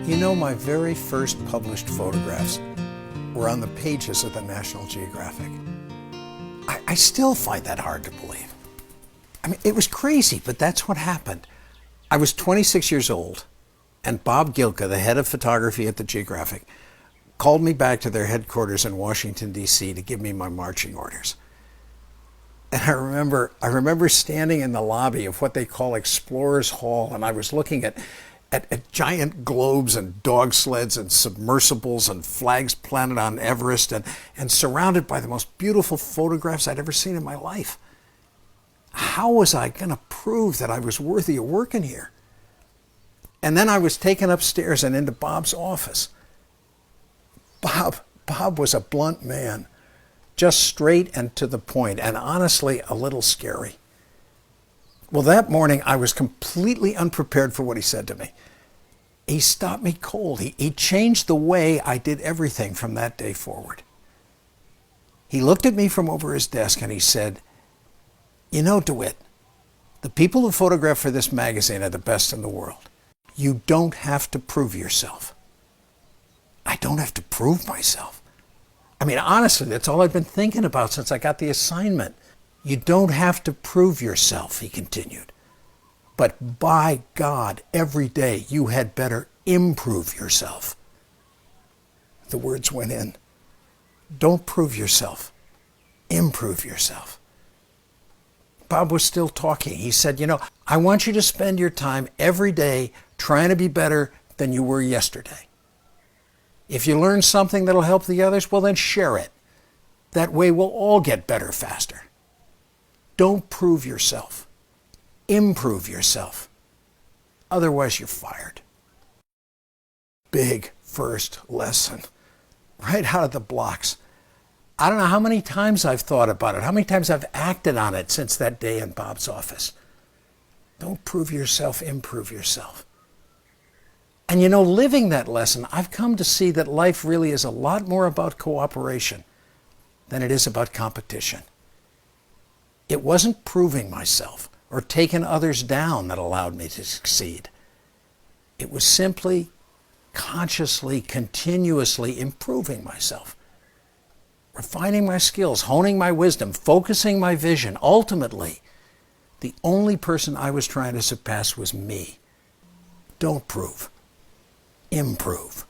You know, my very first published photographs were on the pages of the National Geographic. I still find that hard to believe. I mean, it was crazy, but that's what happened. I was 26 years old, and Bob Gilka, the head of photography at the Geographic, called me back to their headquarters in Washington, D.C. to give me my marching orders. And I remember standing in the lobby of what they call Explorers Hall, and I was looking at giant globes and dog sleds and submersibles and flags planted on Everest and surrounded by the most beautiful photographs I'd ever seen in my life. How was I going to prove that I was worthy of working here? And then I was taken upstairs and into Bob's office. Bob was a blunt man, just straight and to the point, and honestly a little scary. Well, that morning I was completely unprepared for what he said to me. He stopped me cold. He changed the way I did everything from that day forward. He looked at me from over his desk and he said, "You know, Dewitt, the people who photograph for this magazine are the best in the world. You don't have to prove yourself." I don't have to prove myself. I mean, honestly, that's all I've been thinking about since I got the assignment. You don't have to prove yourself, he continued. But by God, every day you had better improve yourself. The words went in. Don't prove yourself. Improve yourself. Bob was still talking. He said, "You know, I want you to spend your time every day trying to be better than you were yesterday. If you learn something that'll help the others, well, then share it. That way we'll all get better faster. Don't prove yourself. Improve yourself. Otherwise, you're fired." Big first lesson, right out of the blocks. I don't know how many times I've thought about it, how many times I've acted on it since that day in Bob's office. Don't prove yourself, improve yourself. And you know, living that lesson, I've come to see that life really is a lot more about cooperation than it is about competition. It wasn't proving myself or taking others down that allowed me to succeed. It was simply, consciously, continuously improving myself, refining my skills, honing my wisdom, focusing my vision. Ultimately, the only person I was trying to surpass was me. Don't prove. Improve.